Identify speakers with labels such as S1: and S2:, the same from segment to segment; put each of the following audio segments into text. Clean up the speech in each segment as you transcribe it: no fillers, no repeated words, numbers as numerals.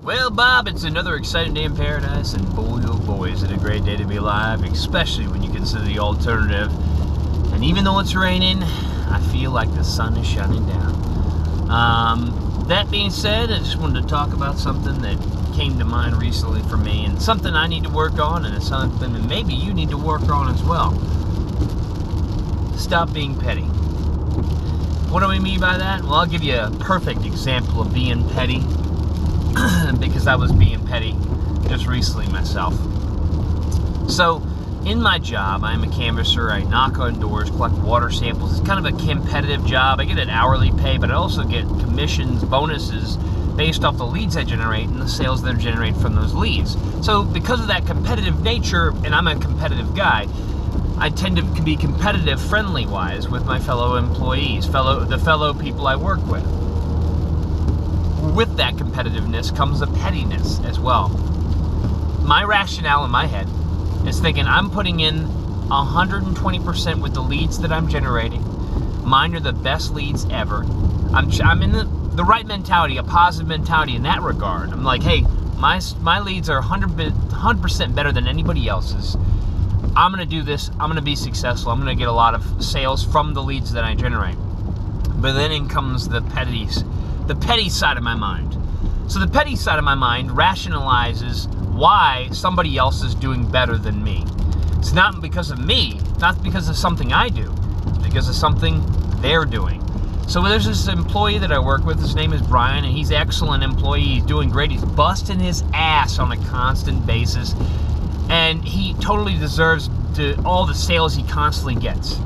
S1: Well, Bob, it's another exciting day in paradise, and boy, oh boy, is it a great day to be alive, especially when you consider the alternative. And even though it's raining, I feel like the sun is shining down. That being said, I just wanted to talk about something that came to mind recently for me, and something I need to work on, and it's something that maybe you need to work on as well. Stop being petty. What do I mean by that? Well, I'll give you a perfect example of being petty. Because I was being petty just recently myself. So, in my job, I'm a canvasser. I knock on doors, collect water samples. It's kind of a competitive job. I get an hourly pay, but I also get commissions, bonuses based off the leads I generate and the sales that are generated from those leads. So, because of that competitive nature, and I'm a competitive guy, I tend to be competitive friendly-wise with my fellow employees, the fellow people I work with. With that competitiveness comes a pettiness as well. My rationale in my head is thinking I'm putting in 120% with the leads that I'm generating. Mine are the best leads ever. I'm in the right mentality, a positive mentality in that regard. I'm like, hey, my leads are 100% better than anybody else's. I'm going to do this. I'm going to be successful. I'm going to get a lot of sales from the leads that I generate. But then in comes the petty side of my mind. So the petty side of my mind rationalizes why somebody else is doing better than me. It's not because of me, not because of something I do. It's because of something they're doing. So there's this employee that I work with. His name is Brian, and he's an excellent employee. He's doing great. He's busting his ass on a constant basis, and he totally deserves all the sales he constantly gets.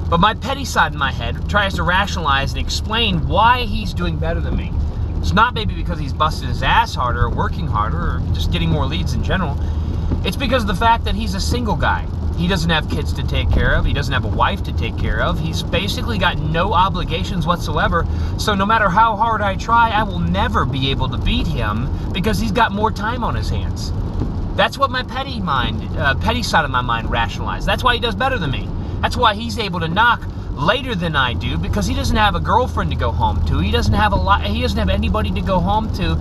S1: But my petty side in my head tries to rationalize and explain why he's doing better than me. It's not maybe because he's busted his ass harder or working harder or just getting more leads in general. It's because of the fact that he's a single guy. He doesn't have kids to take care of. He doesn't have a wife to take care of. He's basically got no obligations whatsoever. So no matter how hard I try, I will never be able to beat him because he's got more time on his hands. That's what my petty side of my mind rationalized. That's why he does better than me. That's why he's able to knock later than I do, because he doesn't have a girlfriend to go home to. He doesn't have anybody to go home to.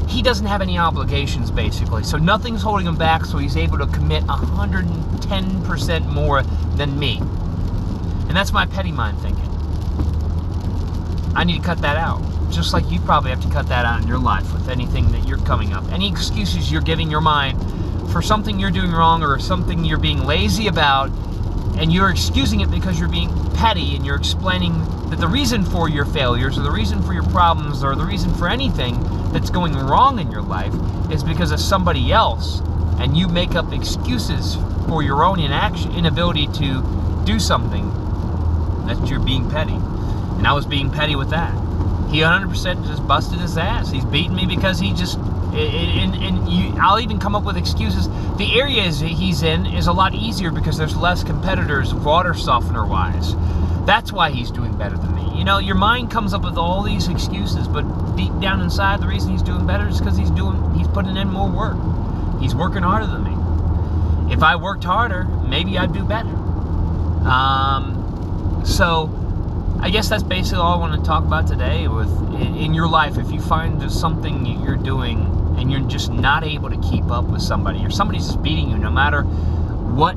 S1: He doesn't have any obligations, basically. So nothing's holding him back, so he's able to commit 110% more than me. And that's my petty mind thinking. I need to cut that out. Just like you probably have to cut that out in your life with anything that you're coming up. Any excuses you're giving your mind for something you're doing wrong or something you're being lazy about, and you're excusing it because you're being petty, and you're explaining that the reason for your failures or the reason for your problems or the reason for anything that's going wrong in your life is because of somebody else, and you make up excuses for your own inability to do something, that you're being petty. And I was being petty with that. He 100% just busted his ass. He's beating me because he just... I'll even come up with excuses. The areas he's in is a lot easier because there's less competitors, water softener wise. That's why he's doing better than me. You know, your mind comes up with all these excuses, but deep down inside, the reason he's doing better is because he's putting in more work. He's working harder than me. If I worked harder, maybe I'd do better. So I guess that's basically all I want to talk about today. In your life, if you find there's something you're doing and you're just not able to keep up with somebody, or somebody's just beating you no matter what,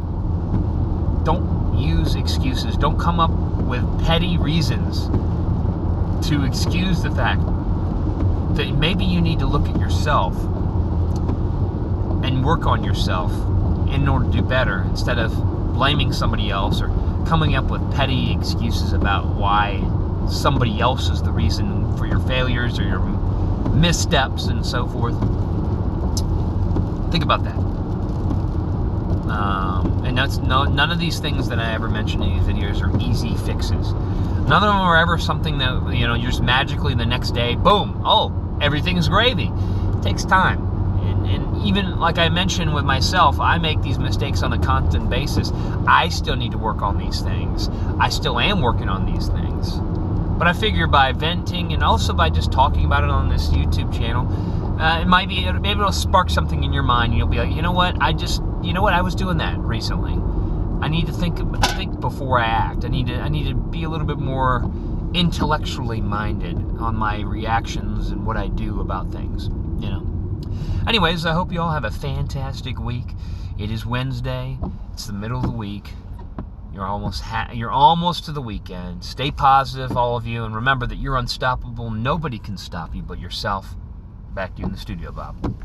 S1: don't use excuses. Don't come up with petty reasons to excuse the fact that maybe you need to look at yourself and work on yourself in order to do better, instead of blaming somebody else or coming up with petty excuses about why somebody else is the reason for your failures or your missteps and so forth. Think about that. And none of these things that I ever mentioned in these videos are easy fixes. None of them are ever something that, you know, you're just magically the next day, boom, oh, everything's gravy. It takes time. And even like I mentioned with myself, I make these mistakes on a constant basis. I still need to work on these things. I still am working on these things. But I figure by venting and also by just talking about it on this YouTube channel, maybe it'll spark something in your mind. You'll be like, you know what? I was doing that recently. I need to think before I act. I need to be a little bit more intellectually minded on my reactions and what I do about things, you know. Anyways, I hope you all have a fantastic week. It is Wednesday. It's the middle of the week. You're almost to the weekend. Stay positive, all of you, and remember that you're unstoppable. Nobody can stop you but yourself. Back to you in the studio, Bob.